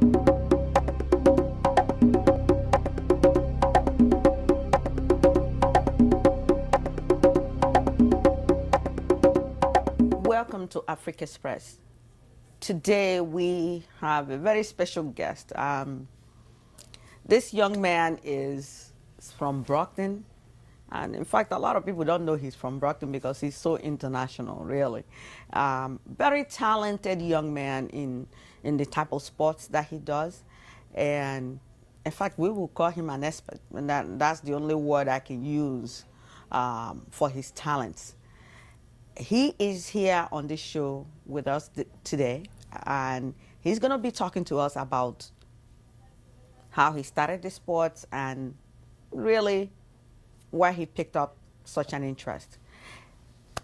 Welcome to Afrik Express. Today we have a very special guest. This young man is from Brockton, and in fact, a lot of people don't know he's from Brockton because he's so international, really. Very talented young man in the type of sports that he does, and in fact, we will call him an expert, and that's the only word I can use for his talents. He is here on this show with us today, and he's going to be talking to us about how he started the sports and really why he picked up such an interest.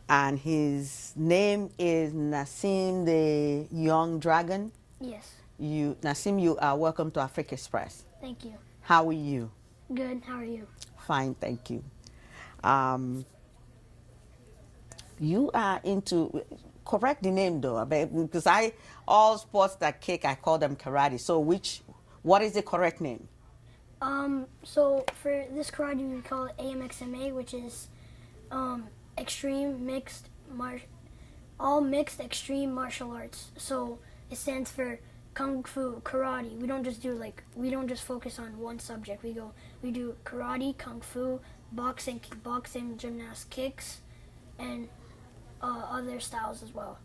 And his name is Nassim the Young Dragon. Yes. Nassim, you are welcome to Afrik Express. Thank you. How are you? Good. How are you? Fine, thank you. You are into, correct the name though, because all sports that kick, I call them karate. So what is the correct name? So for this karate, we call it AMXMA, which is extreme mixed all mixed extreme martial arts. So it stands for Kung Fu Karate. We don't just focus on one subject. We do karate, Kung Fu, boxing, kickboxing, gymnast kicks, and other styles as well.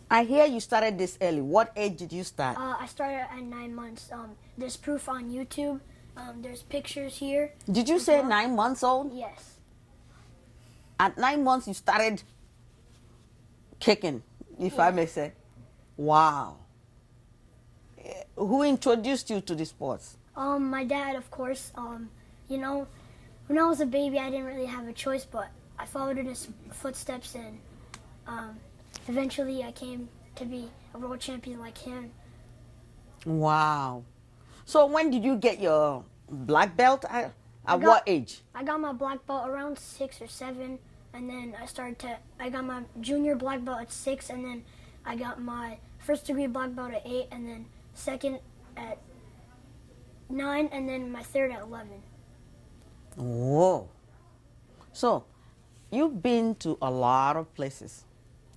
I hear you started this early. What age did you start? I started at 9 months. There's proof on YouTube. There's pictures here. Did you say 9 months old? Yes. At 9 months you started kicking, if I may say. Wow. Who introduced you to the sports? My dad, of course. When I was a baby, I didn't really have a choice, but I followed in his footsteps, and eventually I came to be a world champion like him. Wow. So when did you get your black belt? At what age? I got my black belt around 6 or 7, and then I got my junior black belt at 6, and then I got my first degree black belt at 8, and then second at 9, and then my third at 11. Whoa. So you've been to a lot of places.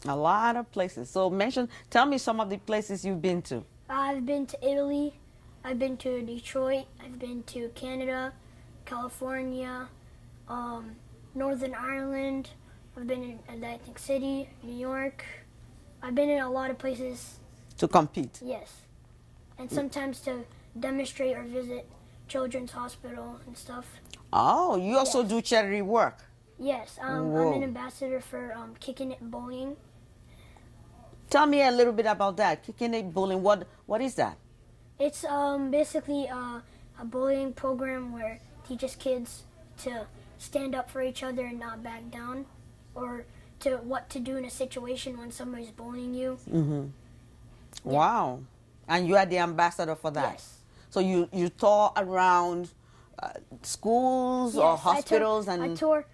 A lot of places. So tell me some of the places you've been to. I've been to Italy. I've been to Detroit. I've been to Canada, California, Northern Ireland. I've been in Atlantic City, New York. I've been in a lot of places. To compete? Yes. And sometimes to demonstrate or visit Children's Hospital and stuff. Oh, you also do charity work? Yes, I'm an ambassador for Kicking It Bullying. Tell me a little bit about that. Kicking It Bullying, what is that? It's basically a bullying program where it teaches kids to stand up for each other and not back down, or to what to do in a situation when somebody's bullying you. Mm-hmm. Yeah. Wow. And you are the ambassador for that? Yes. So you tour around schools or hospitals? I tour.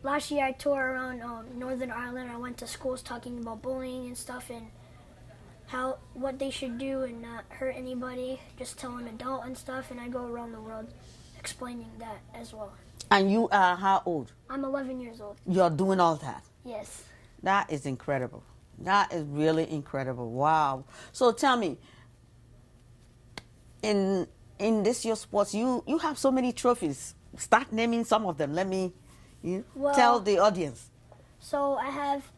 Last year I toured around Northern Ireland. I went to schools talking about bullying and stuff, and what they should do and not hurt anybody, just tell an adult and stuff, and I go around the world explaining that as well. And you are how old? I'm 11 years old. You're doing all that? Yes. That is incredible. That is really incredible. Wow. So tell me, in this your sports, you have so many trophies. Start naming some of them. Let me tell the audience. So I have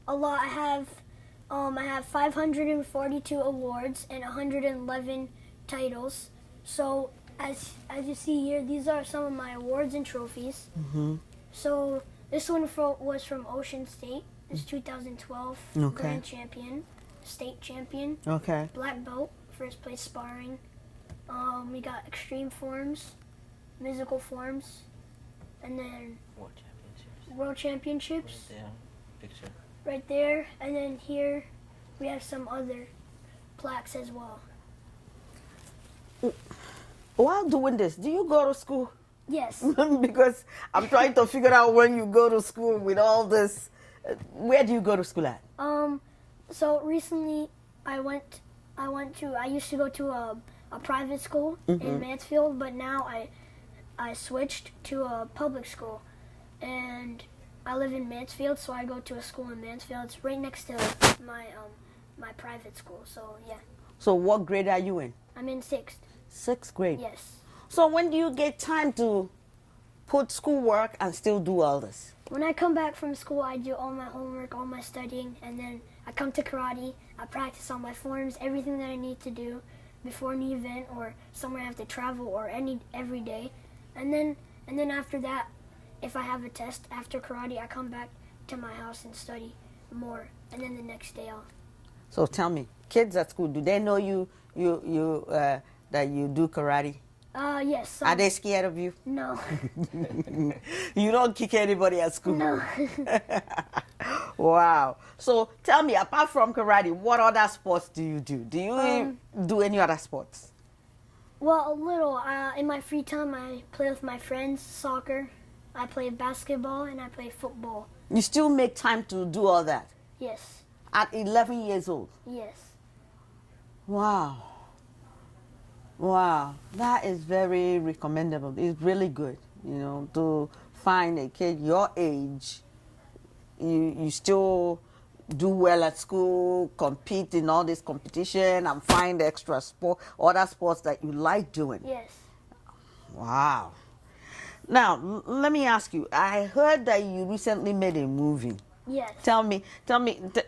a lot. I have 542 awards and 111 titles. So as you see here, these are some of my awards and trophies. Mm-hmm. So this one was from Ocean State. It's 2012 Grand Champion, State Champion. Okay. Black belt, first place sparring. We got extreme forms, musical forms, and then World Championships. Right there, picture. Right there, and then here we have some other plaques as well. While doing this, do you go to school? Yes. Because I'm trying to figure out when you go to school with all this. Where do you go to school at? So recently I went I used to go to a private school in Mansfield, but now I switched to a public school, and I live in Mansfield, so I go to a school in Mansfield. It's right next to my private school. So yeah, So what grade are you in? I'm in sixth. Sixth grade. Yes. So when do you get time to put schoolwork and still do all this? When I come back from school, I do all my homework, all my studying, and then I come to karate. I practice all my forms, everything that I need to do before an event or somewhere I have to travel or every day. And then after that, if I have a test after karate, I come back to my house and study more. And then the next day I'll. So tell me, kids at school, do they know that you do karate? Yes. Some. Are they scared of you? No. You don't kick anybody at school? No. Wow. So tell me, apart from karate, what other sports do you do? Do you do any other sports? Well, a little. In my free time, I play with my friends, soccer. I play basketball and I play football. You still make time to do all that? Yes. At 11 years old? Yes. Wow. Wow. That is very recommendable. It's really good, to find a kid your age. You still do well at school, compete in all this competition, and find extra other sports that you like doing. Yes. Wow. Now, let me ask you. I heard that you recently made a movie. Yes. Tell me,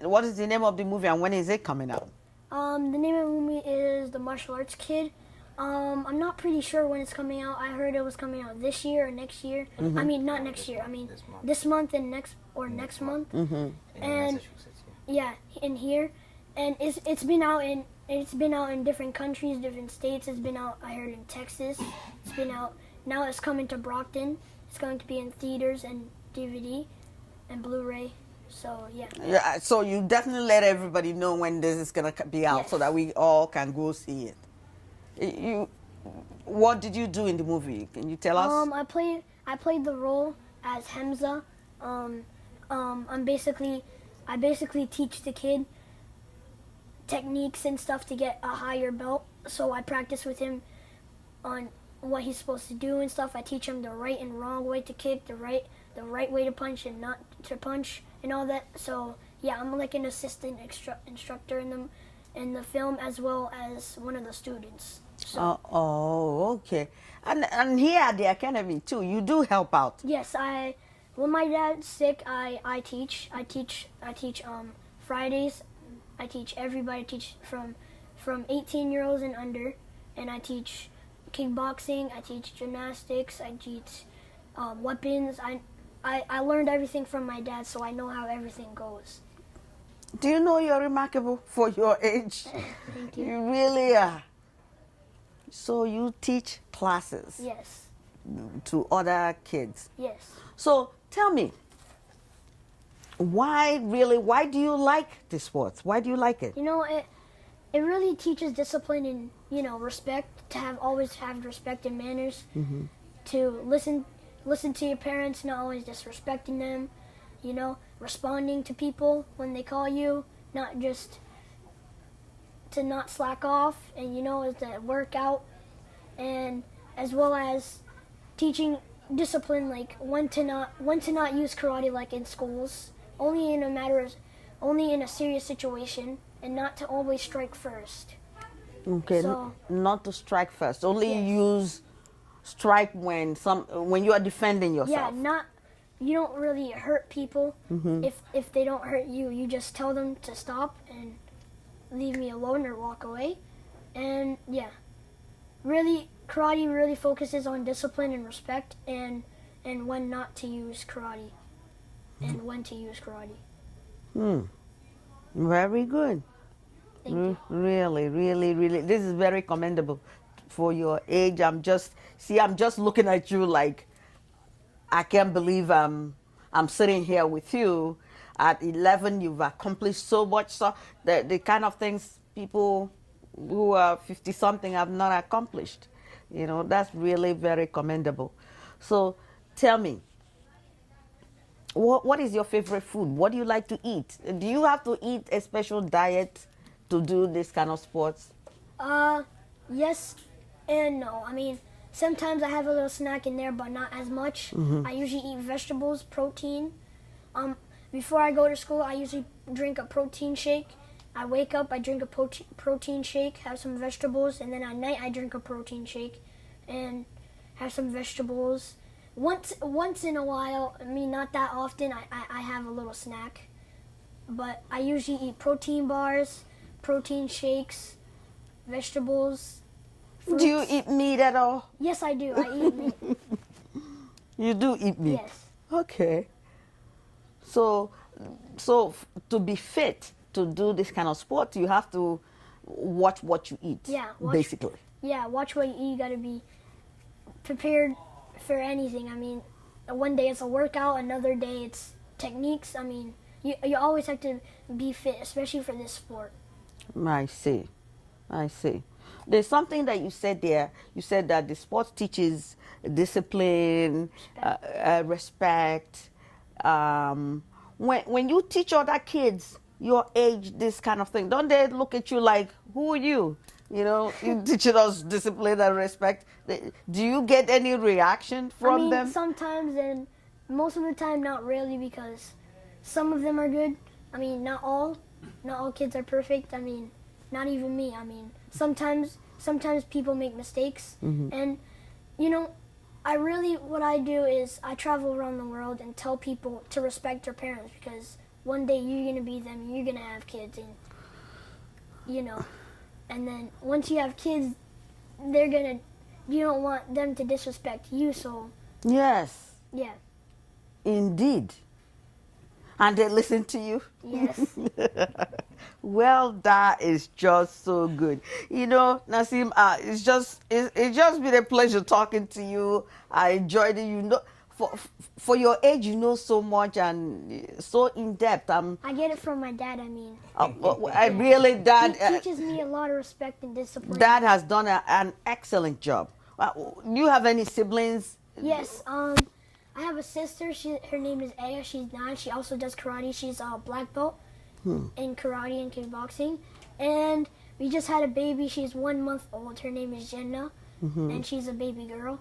what is the name of the movie and when is it coming out? The name of the movie is The Martial Arts Kid. I'm not pretty sure when it's coming out. I heard it was coming out this year or next year. I mean, not next year. I mean, this month and next month. And yeah, in here, and it's been out in different countries, different states. It's been out. I heard in Texas. It's been out. Now it's coming to Brockton. It's going to be in theaters and DVD and Blu-ray. So yeah. Yeah. So you definitely let everybody know when this is gonna be out, Yes. so that we all can go see it. What did you do in the movie? Can you tell us? I played the role as Hamza. I basically teach the kid techniques and stuff to get a higher belt. So I practice with him on what he's supposed to do and stuff. I teach him the right and wrong way to kick, the right way to punch and not to punch and all that. So yeah, I'm like an assistant instructor in the film as well as one of the students. So, Okay. And here at the academy too, you do help out. yes, when my dad's sick, I teach Fridays. I teach everybody. I teach from 18-year-olds and under, and I teach kickboxing. I teach gymnastics. I teach weapons. I learned everything from my dad, so I know how everything goes. Do you know you're remarkable for your age? Thank you. You really are. So you teach classes Yes. to other kids. Yes. So tell me, why do you like the sports? Why do you like it? You know, it really teaches discipline and respect. To always have respect and manners. To listen to your parents, not always disrespecting them. Responding to people when they call you, not just to not slack off, and is to work out, and as well as teaching discipline, like when to not use karate like in schools, only in a serious situation, and not to always strike first. Okay, So- not to strike first. Only Yes. use strike when you are defending Yeah, yourself. you don't really hurt people. If they don't hurt you, you just tell them to stop and leave me alone or walk away. And yeah, really, karate really focuses on discipline and respect, and when not to use karate, and when to use karate. Very good. Thank you. Really, really, really. This is very commendable for your age. I'm just looking at you like I can't believe I'm sitting here with you. At 11, you've accomplished so much. So the kind of things people who are 50 something have not accomplished. That's really very commendable. So tell me, what is your favorite food? What do you like to eat? Do you have to eat a special diet to do this kind of sports? Yes and no. I mean, sometimes I have a little snack in there, but not as much. I usually eat vegetables, protein. Before I go to school, I usually drink a protein shake. I wake up, I drink a protein shake, have some vegetables, and then at night I drink a protein shake and have some vegetables. Once in a while, I mean not that often, I have a little snack. But I usually eat protein bars, protein shakes, vegetables, fruits. Do you eat meat at all? Yes, I do. I eat meat. You do eat meat? Yes. Okay. So, to be fit to do this kind of sport, you have to watch what you eat. Yeah. Basically. Yeah, watch what you eat. You got to be prepared for anything. I mean, one day it's a workout, another day it's techniques. I mean, you always have to be fit, especially for this sport. I see. I see. There's something that you said there. You said that the sport teaches discipline, respect. When you teach other kids your age this kind of thing, don't they look at you like, who are you? You know, you teaching us discipline and respect. Do you get any reaction from them? Sometimes, and most of the time not really, because some of them are good. I mean, not all kids are perfect. I mean, not even me. I mean, sometimes people make mistakes, and you know, what I do is I travel around the world and tell people to respect their parents, because one day you're gonna be them, you're gonna have kids, and you know, and then once you have kids, you don't want them to disrespect you, so Yes, yeah. indeed. And they listen to you? Yes. Well, that is just so good. You know, Nassim, it's just been a pleasure talking to you. I enjoyed it. You know, for your age, you know so much and so in depth. I get it from my dad. I mean, I really he teaches me a lot of respect and discipline. Dad has done an excellent job. Do you have any siblings? Yes. I have a sister. Her name is Aya. She's 9. She also does karate. She's a black belt in karate and kickboxing. And we just had a baby. She's 1 month old. Her name is Jenna, and she's a baby girl.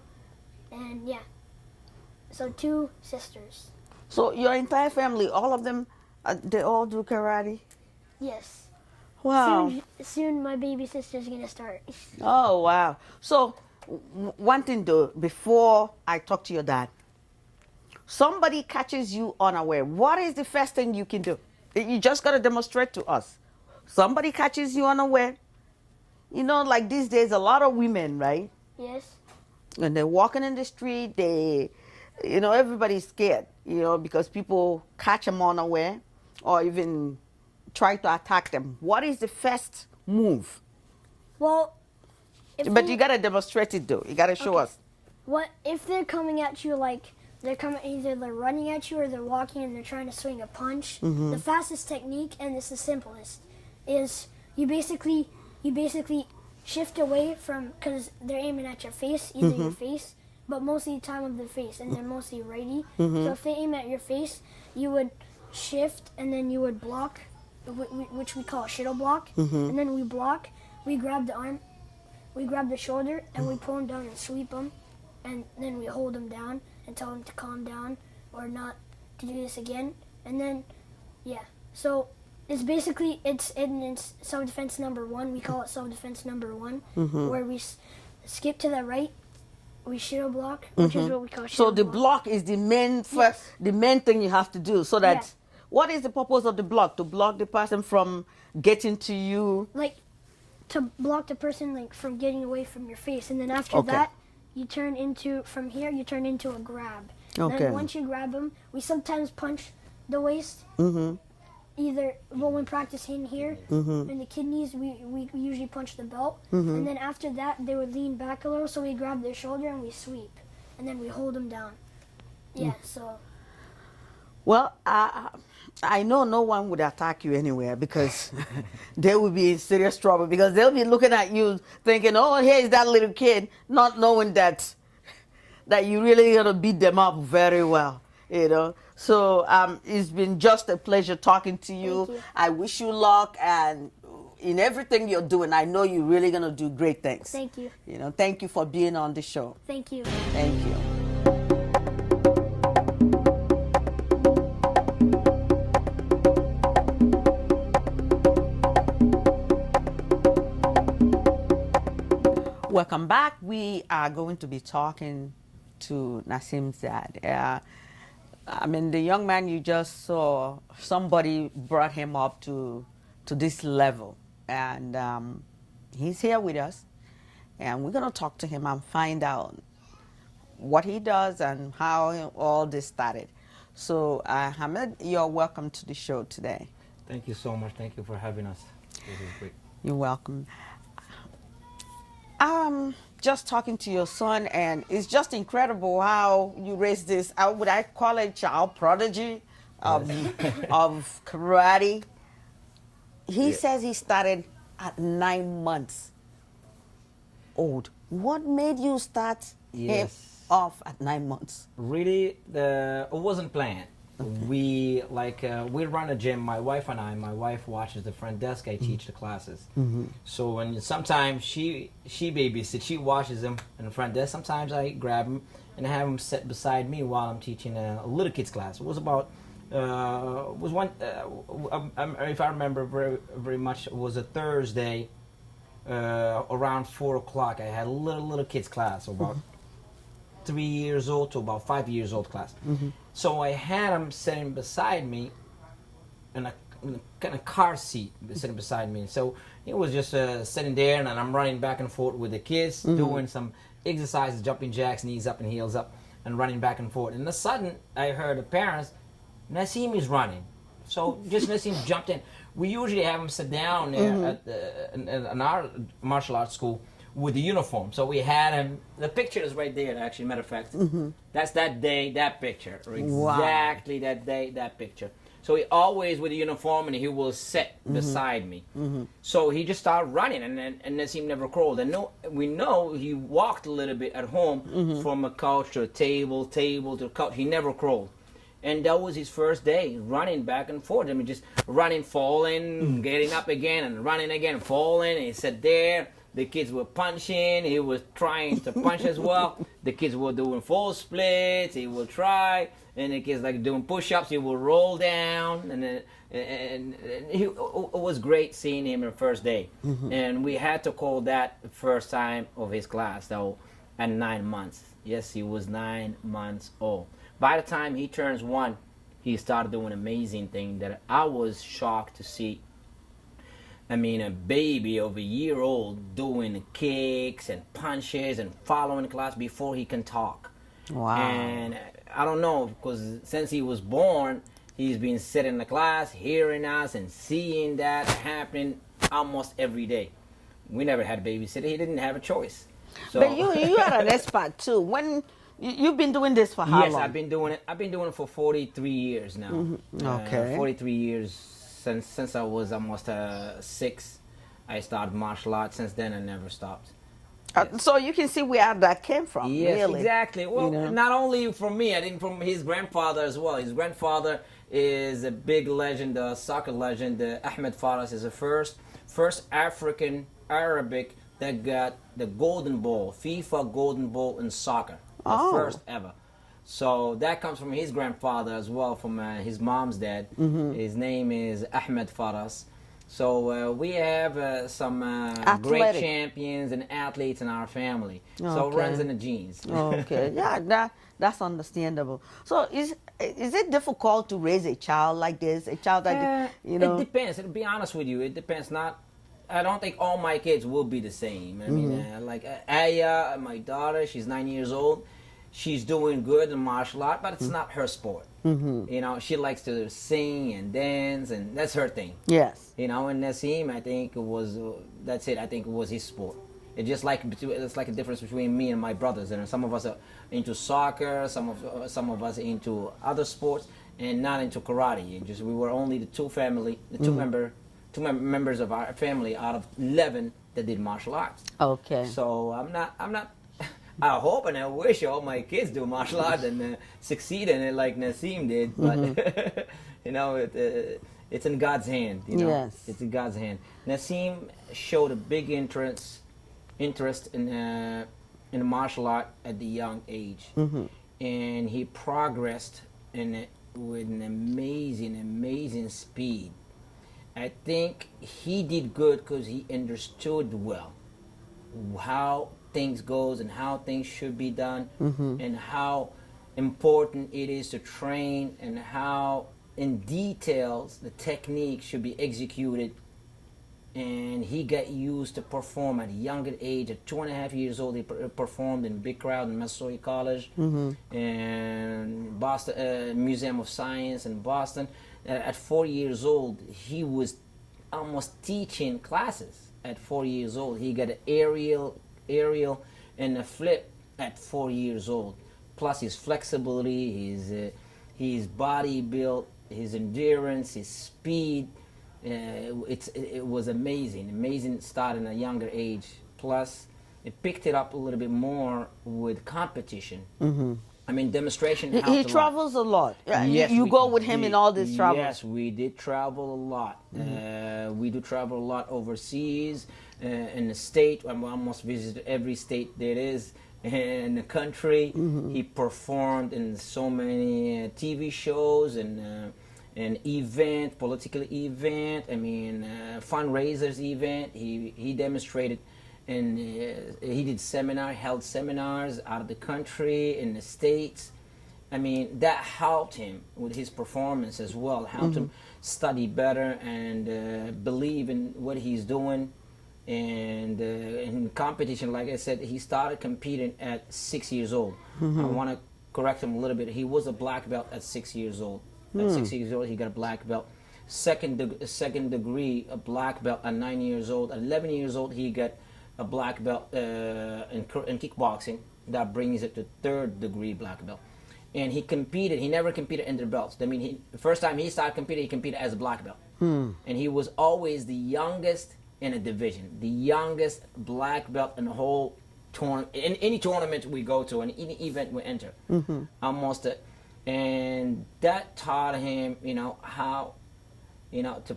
And yeah, so 2 sisters. So your entire family, all of them, they all do karate? Yes. Wow. Soon my baby sister's gonna start. Oh, wow. So one thing though, before I talk to your dad, somebody catches you unaware. What is the first thing you can do? You just got to demonstrate to us. Somebody catches you unaware. You know, like these days, a lot of women, right? Yes. When they're walking in the street, everybody's scared, because people catch them unaware or even try to attack them. What is the first move? Well, but you got to demonstrate it, though. You got to show us. What if they're coming at you like either they're running at you or they're walking and they're trying to swing a punch? The fastest technique, and it's the simplest, is you basically shift away from, because they're aiming at your face, either your face, but most of the time of their face, and they're mostly righty. So if they aim at your face, you would shift and then you would block, which we call a shittle block, and then we block. We grab the arm, we grab the shoulder, and we pull them down and sweep them, and then we hold them down and tell them to calm down or not to do this again. And then, yeah. So it's basically, it's self-defense number 1. We call it self-defense number 1, where we skip to the right, we shittle block, which is what we call shittle block. So the block is the main the main thing you have to do. So that, what is the purpose of the block? To block the person from getting to you? Like, to block the person from getting away from your face. And then after that, you turn into a grab. Okay. Then once you grab them, we sometimes punch the waist. When practicing here, in the kidneys, we usually punch the belt. And then after that, they would lean back a little, so we grab their shoulder and we sweep. And then we hold them down. Yeah, so. Well, I know no one would attack you anywhere, because they would be in serious trouble, because they'll be looking at you thinking, oh, here's that little kid, not knowing that you really going to beat them up very well, So it's been just a pleasure talking to you. Thank you. I wish you luck, and in everything you're doing, I know you're really going to do great things. Thank you. You know, thank you for being on the show. Thank you. Thank you. Welcome back. We are going to be talking to Nassim's dad. I mean, the young man you just saw, somebody brought him up to this level, and he's here with us, and we're gonna talk to him and find out what he does and how all this started. So, Hamid, you're welcome to the show today. Thank you so much. Thank you for having us. This is great. You're welcome. Just talking to your son, and it's just incredible how you raised this. Would I call it child prodigy of, of karate? He says he started at 9 months old. What made you start him off at 9 months? Really, it wasn't planned. We run a gym. My wife and I. My wife watches the front desk. I teach the classes. So when sometimes she babysits, she watches them in the front desk. Sometimes I grab him and have him sit beside me while I'm teaching a little kids class. It was about if I remember very much, it was a Thursday around 4 o'clock. I had a little kids class, about 3 years old to about 5 years old class. So I had him sitting beside me in a kind of car seat, sitting beside me. So he was just sitting there, and I'm running back and forth with the kids, doing some exercises, jumping jacks, knees up and heels up, and running back and forth. And all of a sudden, I heard the parents, Nassim is running. So just Nassim jumped in. We usually have him sit down there in our martial arts school with the uniform. So we had him, the picture is right there, actually, matter of fact. That's that day, that picture. Exactly that day, that picture. So he always with the uniform, and he will sit beside me. So he just started running, and Nassim never crawled. And we know he walked a little bit at home from a couch to a table to a couch. He never crawled. And that was his first day, running back and forth. I mean, just running, falling, getting up again, and running again, falling. And he sat there. The kids were punching. He was trying to punch as well. The kids were doing full splits. He would try. And the kids like doing push-ups. He would roll down. And it was great seeing him the first day. And we had to call that the first time of his class, though, at 9 months. Yes, he was 9 months old. By the time he turns 1, he started doing amazing things that I was shocked to see. I mean, a baby of a year old doing kicks and punches and following class before he can talk. Wow. And I don't know, because since he was born, he's been sitting in the class, hearing us and seeing that happening almost every day. We never had a babysitter. He didn't have a choice. So. But you are an expert too. When you've been doing this for how long? Yes, I've been doing it for 43 years now. Okay. 43 years. Since I was almost 6, I started martial arts. Since then, I never stopped. Yes. So you can see where that came from. Yes, really. Exactly. Well, not only from me, I think from his grandfather as well. His grandfather is a big legend, a soccer legend. Ahmed Faras is the first African Arabic that got the golden ball, FIFA golden ball in soccer. The first ever. So that comes from his grandfather as well, from his mom's dad. His name is Ahmed Faras. So we have some great champions and athletes in our family. So it runs in the genes. Okay, yeah, that's understandable. So is it difficult to raise a child like this? A child that It depends. To be honest with you, it depends. I don't think all my kids will be the same. I mean, like Aya, my daughter, she's 9 years old. She's doing good in martial art, but it's not her sport. You know, she likes to sing and dance, and that's her thing. Yes. You know, and Nassim, I think it was that's it. I think it was his sport. It's like a difference between me and my brothers. And some of us are into soccer, some of us into other sports, and not into karate. We were only the two members of our family out of 11 that did martial arts. Okay. So I'm not. I hope and I wish all my kids do martial arts and succeed in it like Nassim did, but you know, it's in God's hand, you know. Yes. It's in God's hand. Nassim showed a big interest in martial art at the young age, and he progressed in it with an amazing speed. I think he did good because he understood well how things goes and how things should be done, and how important it is to train, and how in details the technique should be executed. And he got used to perform at a younger age. At 2.5 years old, he performed in a big crowd in Missouri College and Boston Museum of Science in Boston. At 4 years old, he was almost teaching classes. At 4 years old, he got an aerial, and a flip at 4 years old. Plus his flexibility, his body build, his endurance, his speed. It was amazing starting at a younger age. Plus, it picked it up a little bit more with competition. I mean, demonstration helped He a lot. travels a lot. Yes, You we go with him did. in all these travels. Yes, we did travel a lot. We do travel a lot overseas, in the state. I almost visited every state there is in the country. He performed in so many TV shows and event, political event. I mean, fundraisers event. He demonstrated, and he did held seminars out of the country, in the states. I mean, that helped him with his performance as well. Helped him study better and believe in what he's doing. And in competition, like I said, he started competing at 6 years old. I want to correct him a little bit. He was a black belt at 6 years old. At 6 years old, he got a black belt. Second degree, a black belt at 9 years old. At 11 years old, he got a black belt in kickboxing. That brings it to third degree black belt. And he competed. He never competed in the belts. I mean, the first time he started competing, he competed as a black belt. And he was always the youngest in a division, the youngest black belt in the whole tournament. In any tournament we go to, in any event we enter, almost. And that taught him, how, to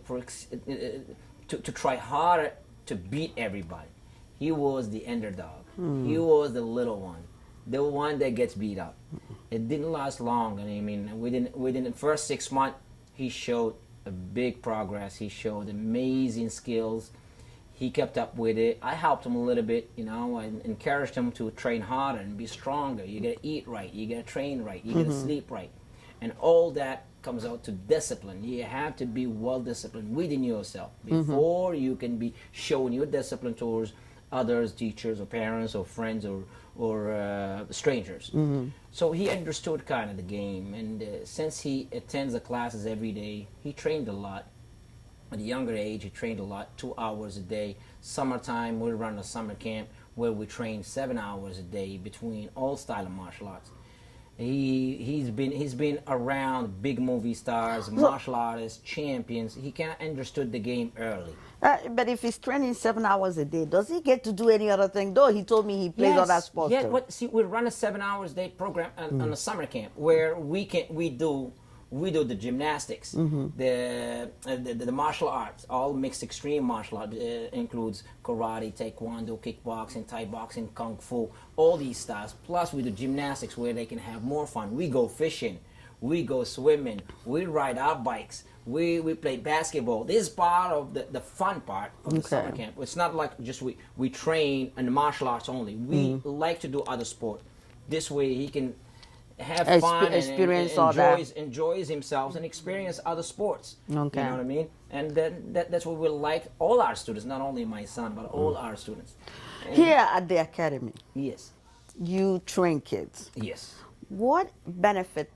try harder to beat everybody. He was the underdog. He was the little one, the one that gets beat up. It didn't last long. I mean, within the first 6 months, he showed a big progress. He showed amazing skills. He kept up with it. I helped him a little bit, and encouraged him to train harder and be stronger. You gotta eat right. You gotta train right. You gotta sleep right. And all that comes out to discipline. You have to be well disciplined within yourself before you can be showing your discipline towards others, teachers or parents or friends or strangers. So he understood kind of the game, and since he attends the classes every day, he trained a lot. At a younger age, he trained a lot, 2 hours a day. Summertime, we run a summer camp where we train 7 hours a day between all style of martial arts. He's been around big movie stars, martial artists, champions. He kind of understood the game early. But if he's training 7 hours a day, does he get to do any other thing? Though he told me he plays other sports. Yeah, too. we run a 7 hours a day program on a summer camp where we do the gymnastics, the martial arts, all mixed extreme martial art, includes karate, taekwondo, kickboxing, Thai boxing, kung fu, all these styles. Plus we do gymnastics where they can have more fun. We go fishing, we go swimming, we ride our bikes, we play basketball. This is part of the fun part of the summer camp. It's not like just we train in the martial arts only. We like to do other sport. This way he can have fun experience and all that. enjoys himself and experience other sports. Okay. You know what I mean? And that's what we like all our students, not only my son, but all our students. And Here at the academy, yes. you train kids. Yes. What benefit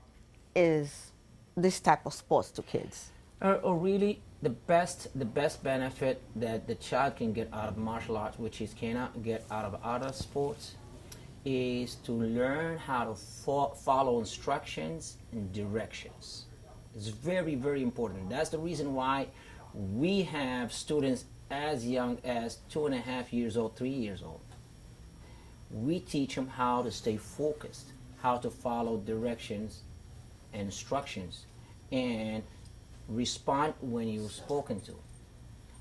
is this type of sports to kids? Really, the best benefit that the child can get out of martial arts, which he cannot get out of other sports, is to learn how to follow instructions and directions. It's very, very important. That's the reason why we have students as young as 2.5 years old, 3 years old. We teach them how to stay focused, how to follow directions and instructions, and respond when you're spoken to,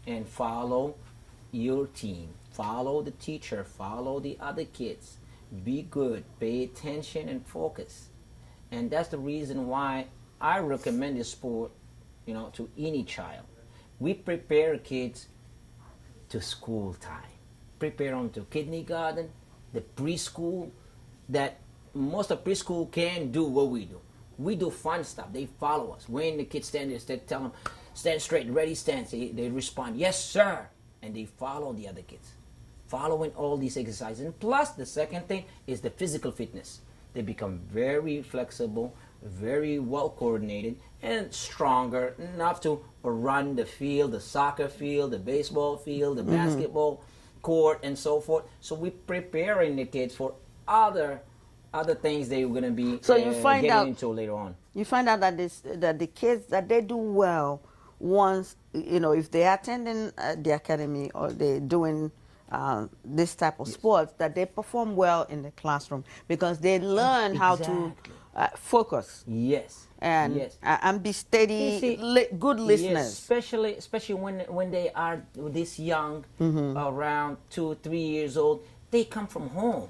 and follow your team, follow the teacher, follow the other kids. Be good, pay attention, and focus. And that's the reason why I recommend this sport, to any child. We prepare kids to school time, prepare them to kindergarten, the preschool. That most of preschool can do what we do. We do fun stuff. They follow us. When the kids stand there, tell them, stand straight, ready, stand. They respond, yes, sir. And they follow the other kids, following all these exercises. And plus, the second thing is the physical fitness. They become very flexible, very well coordinated, and stronger enough to run the field, the soccer field, the baseball field, the basketball court, and so forth. So we're preparing the kids for other things they're going to be So you find getting out into later on. You find out that the kids that they do well once if they're attending the academy or they're doing this type of sports, that they perform well in the classroom because they learn how to focus Yes. and Yes. and be steady, You see, good yes, listeners. especially when they are this young, around 2-3 years old, they come from home.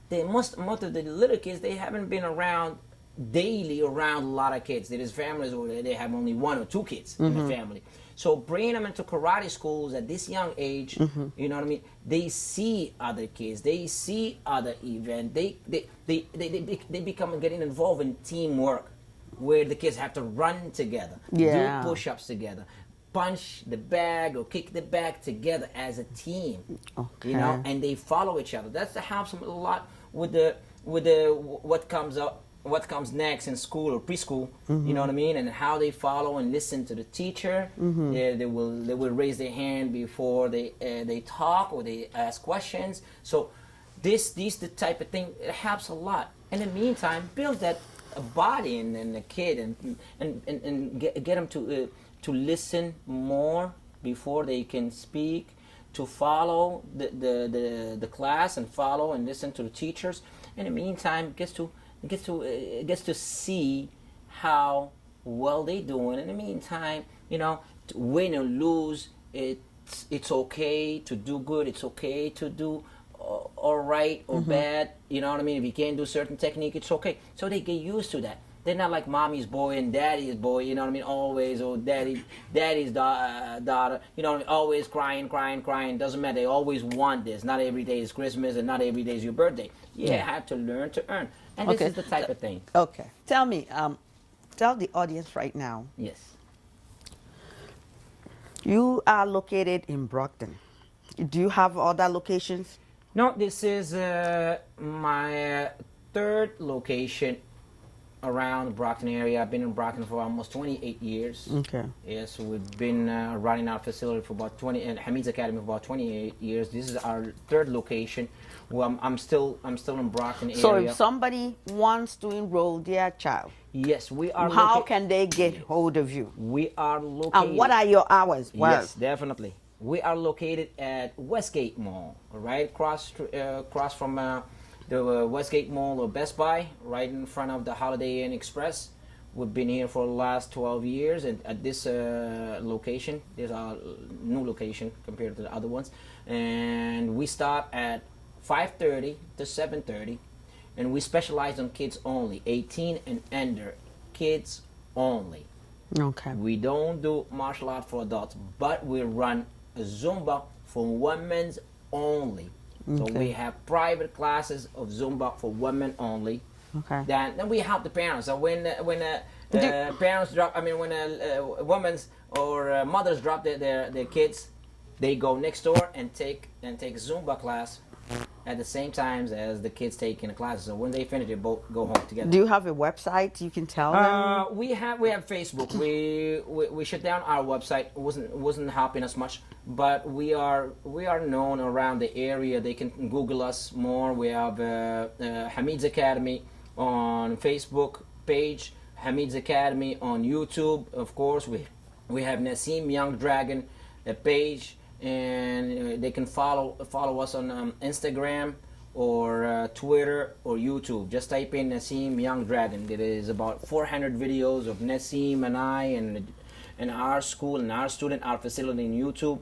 Most of the little kids, they haven't been around daily around a lot of kids. There is families where they have only 1 or 2 kids in the family. So bringing them into karate schools at this young age, you know what I mean? They see other kids, they see other events. They become getting involved in teamwork, where the kids have to run together, Yeah. do push-ups together, punch the bag or kick the bag together as a team. Okay. And they follow each other. That helps them a lot with the what comes next in school or preschool. You know what I mean, and how they follow and listen to the teacher. They will raise their hand before they talk or they ask questions. So these the type of thing, it helps a lot. In the meantime, build that body in the kid and get them to listen more before they can speak, to follow the class and follow and listen to the teachers. In the meantime, gets to see how well they doing. In the meantime, to win or lose, it's okay to do good. It's okay to do all right or bad. You know what I mean? If you can't do certain technique, it's okay. So they get used to that. They're not like mommy's boy and daddy's boy, you know what I mean? Always, or daddy's daughter, you know what I mean? Always crying. Doesn't matter. They always want this. Not every day is Christmas and not every day is your birthday. You have to learn to earn. And this is the type of thing. Okay. Tell me, tell the audience right now. Yes. You are located in Brockton. Do you have other locations? No, this is my third location around the Brockton area. I've been in Brockton for almost 28 years. Okay. Yes, we've been running our facility for about 20, and Hamid's Academy for about 28 years. This is our third location. Well, I'm still in Brockton area. So if somebody wants to enroll their child, yes, we are. How can they get hold of you? We are located. And what are your hours? Yes, definitely. We are located at Westgate Mall, right across from the Westgate Mall or Best Buy, right in front of the Holiday Inn Express. We've been here for the last 12 years, and at this location, there's a new location compared to the other ones, and we start at 5:30 to 7:30, and we specialize on kids only, 18 and under, kids only. Okay. We don't do martial art for adults, but we run a Zumba for women's only. So we have private classes of Zumba for women only. Okay. Then we help the parents. So when parents drop, when women's or mothers drop their kids, they go next door and take Zumba class at the same time as the kids taking the classes. So when they finish, they both go home together. Do you have a website you can tell them? We have Facebook. We shut down our website. It wasn't helping us much, but we are known around the area. They can Google us more. We have Hamid's Academy on Facebook page, Hamid's Academy on YouTube. Of course, we have Nassim Young Dragon page, and they can follow us on Instagram or Twitter or YouTube. Just type in Nassim Young Dragon. There is about 400 videos of Nassim and I in our school, in our student, our facility in YouTube,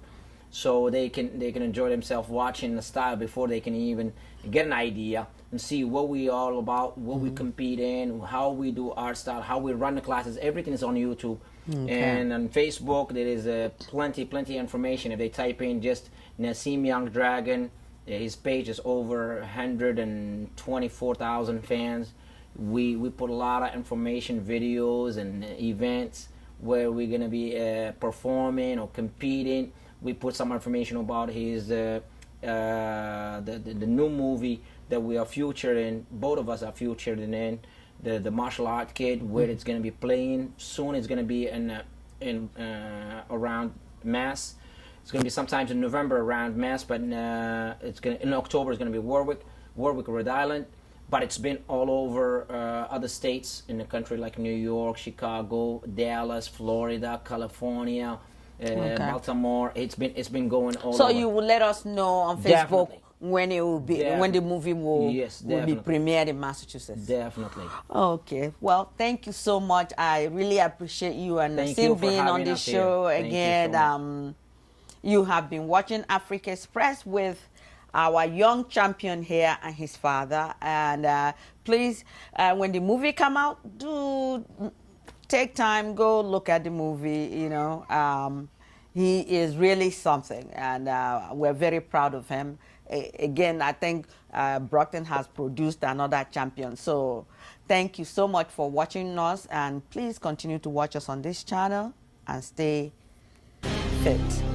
so they can enjoy themselves watching the style before they can even get an idea and see what we all about, what we compete in, how we do our style, how we run the classes. Everything is on YouTube. And on Facebook there is plenty information. If they type in just Nassim Young Dragon, his page is over 124,000 fans. We put a lot of information, videos and events where we're gonna be performing or competing. We put some information about his the new movie that we are featured in. Both of us are featured in the martial art kid, where it's gonna be playing soon. It's gonna be in around Mass. It's gonna be sometimes in November around Mass, but it's gonna in October. It's gonna be Warwick, Rhode Island. But it's been all over other states in the country, like New York, Chicago, Dallas, Florida, California, Baltimore. It's been going all over. So you will let us know on Facebook Definitely. when it will be, when the movie will be premiered in Massachusetts. Definitely. Okay. Well, thank you so much. I really appreciate you and Thank you Nassim for being on having the us show here. Thank you again. so much. You have been watching Africa Express with our young champion here and his father. And please, when the movie come out, do take time, go look at the movie. You know, he is really something, and we're very proud of him. Again, I think Brockton has produced another champion. So thank you so much for watching us, and please continue to watch us on this channel and stay fit.